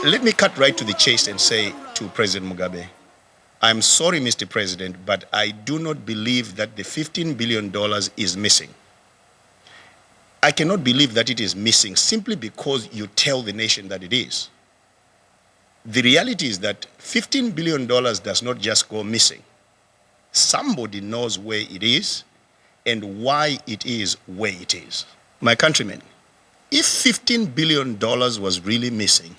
Let me cut right to the chase and say to President Mugabe, I'm sorry, Mr. President, but I do not believe that the $15 billion is missing. I cannot believe that it is missing simply because you tell the nation that it is. The reality is that $15 billion does not just go missing. Somebody knows where it is and why it is where it is. My countrymen, if $15 billion was really missing,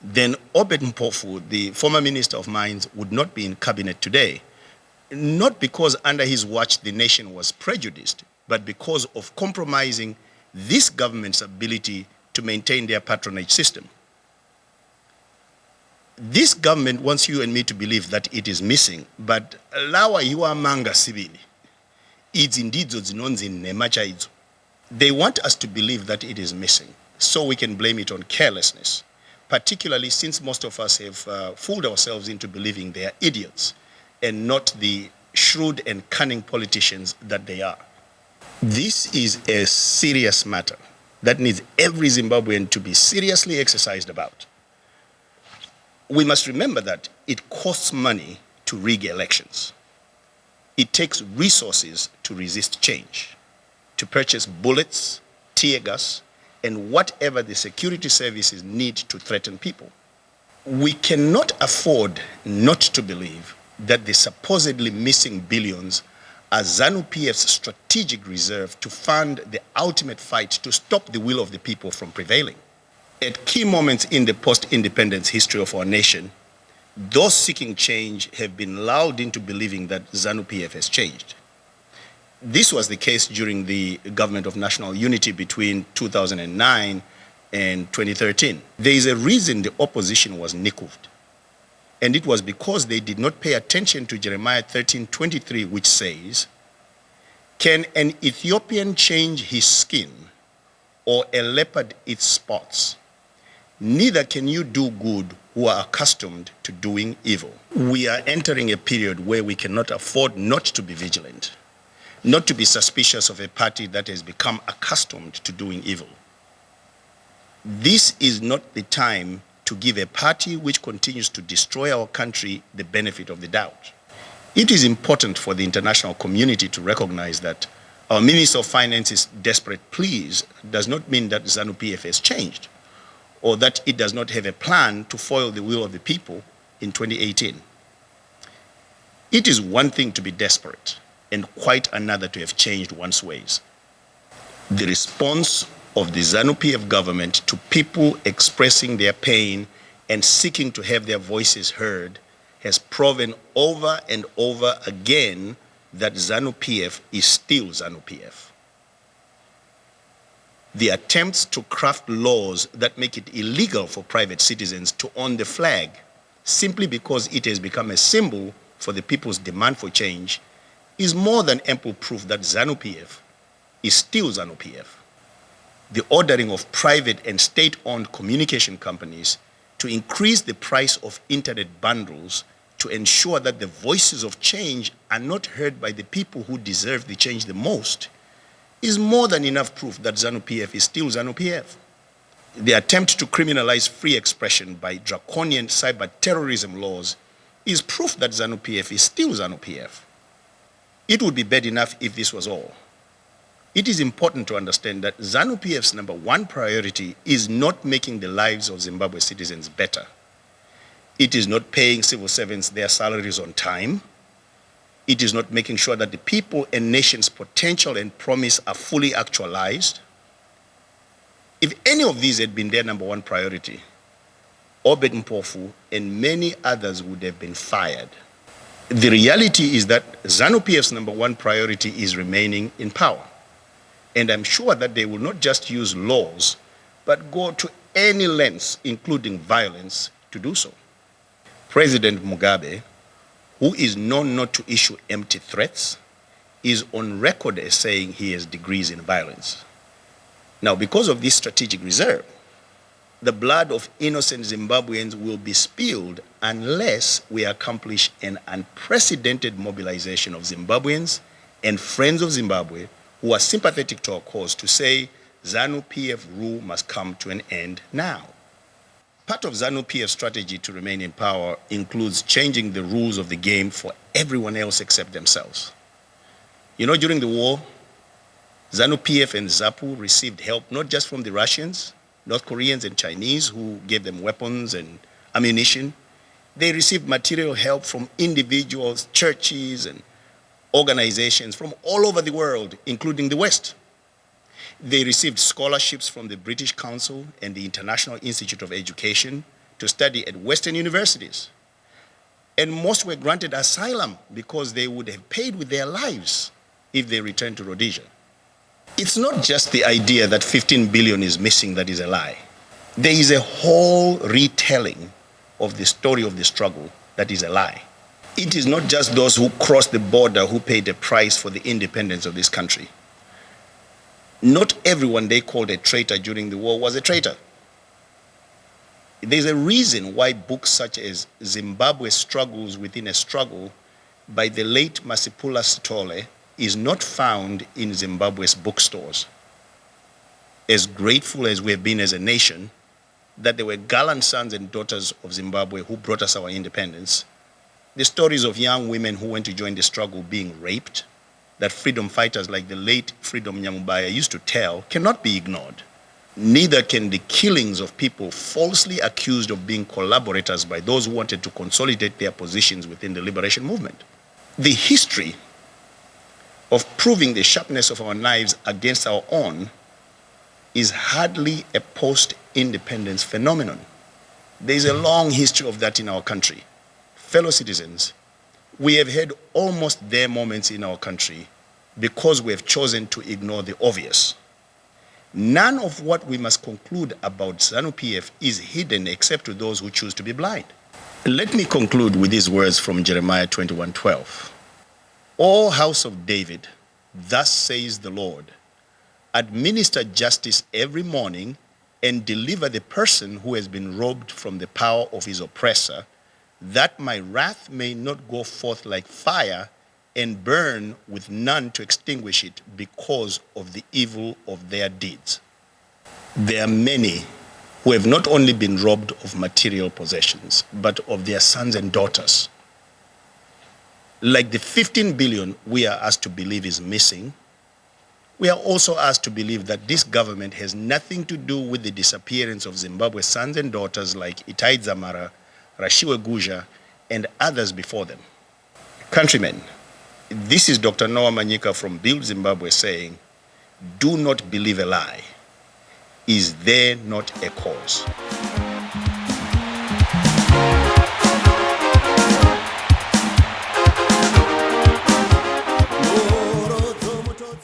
then Obed Mpofu, the former Minister of Mines, would not be in cabinet today. Not because under his watch the nation was prejudiced, but because of compromising this government's ability to maintain their patronage system. This government wants you and me to believe that it is missing, but lawa iwa manga sibili. It's indeed zinonzi nemachaizo. They want us to believe that it is missing, so we can blame it on carelessness, particularly since most of us have fooled ourselves into believing they are idiots and not the shrewd and cunning politicians that they are. This is a serious matter that needs every Zimbabwean to be seriously exercised about. We must remember that it costs money to rig elections. It takes resources to resist change, to purchase bullets, tear gas, and whatever the security services need to threaten people. We cannot afford not to believe that the supposedly missing billions are Zanu PF's strategic reserve to fund the ultimate fight to stop the will of the people from prevailing. At key moments in the post-independence history of our nation, those seeking change have been lulled into believing that Zanu PF has changed. This was the case during the government of national unity between 2009 and 2013. There is a reason the opposition was nickeled, and it was because they did not pay attention to Jeremiah 13:23, which says, "Can an Ethiopian change his skin or a leopard its spots? Neither can you do good who are accustomed to doing evil." We are entering a period where we cannot afford not to be vigilant, not to be suspicious of a party that has become accustomed to doing evil. This is not the time to give a party which continues to destroy our country the benefit of the doubt. It is important for the international community to recognize that our Minister of Finance's desperate pleas does not mean that Zanu PF has changed, or that it does not have a plan to foil the will of the people in 2018. It is one thing to be desperate, and quite another to have changed one's ways. The response of the Zanu PF government to people expressing their pain and seeking to have their voices heard has proven over and over again that Zanu PF is still Zanu PF. The attempts to craft laws that make it illegal for private citizens to own the flag simply because it has become a symbol for the people's demand for change is more than ample proof that Zanu PF is still Zanu PF. The ordering of private and state-owned communication companies to increase the price of internet bundles to ensure that the voices of change are not heard by the people who deserve the change the most is more than enough proof that Zanu PF is still Zanu PF. The attempt to criminalize free expression by draconian cyber terrorism laws is proof that Zanu PF is still Zanu PF. It would be bad enough if this was all. It is important to understand that Zanu PF's number one priority is not making the lives of Zimbabwe citizens better. It is not paying civil servants their salaries on time. It is not making sure that the people and nation's potential and promise are fully actualized. If any of these had been their number one priority, Obed Mpofu and many others would have been fired. The reality is that Zanu PF's number one priority is remaining in power. And I'm sure that they will not just use laws, but go to any lengths, including violence, to do so. President Mugabe, who is known not to issue empty threats, is on record as saying he has degrees in violence. Now, because of this strategic reserve, the blood of innocent Zimbabweans will be spilled unless we accomplish an unprecedented mobilization of Zimbabweans and friends of Zimbabwe who are sympathetic to our cause to say Zanu PF rule must come to an end now. Part of Zanu PF's strategy to remain in power includes changing the rules of the game for everyone else except themselves. You know, during the war, Zanu PF and ZAPU received help not just from the Russians, North Koreans and Chinese who gave them weapons and ammunition. They received material help from individuals, churches, and organizations from all over the world, including the West. They received scholarships from the British Council and the International Institute of Education to study at Western universities. And most were granted asylum because they would have paid with their lives if they returned to Rhodesia. It's not just the idea that 15 billion is missing that is a lie. There is a whole retelling of the story of the struggle that is a lie. It is not just those who crossed the border who paid the price for the independence of this country. Not everyone they called a traitor during the war was a traitor. There's a reason why books such as Zimbabwe Struggles Within a Struggle by the late Masipula Sithole is not found in Zimbabwe's bookstores. As grateful as we have been as a nation that there were gallant sons and daughters of Zimbabwe who brought us our independence, the stories of young women who went to join the struggle being raped, that freedom fighters like the late Freedom Nyamubaya used to tell, cannot be ignored. Neither can the killings of people falsely accused of being collaborators by those who wanted to consolidate their positions within the liberation movement. The history of proving the sharpness of our knives against our own is hardly a post-independence phenomenon. There is a long history of that in our country. Fellow citizens, we have had almost their moments in our country because we have chosen to ignore the obvious. None of what we must conclude about Zanu PF is hidden except to those who choose to be blind. Let me conclude with these words from Jeremiah 21:12. O house of David, thus says the Lord, administer justice every morning and deliver the person who has been robbed from the power of his oppressor, that my wrath may not go forth like fire and burn with none to extinguish it because of the evil of their deeds. There are many who have not only been robbed of material possessions, but of their sons and daughters. Like the 15 billion we are asked to believe is missing, we are also asked to believe that this government has nothing to do with the disappearance of Zimbabwe's sons and daughters like Itai Dzamara, Rashiwe Guja, and others before them. Countrymen, this is Dr. Manyika from Build Zimbabwe saying, do not believe a lie. Is there not a cause?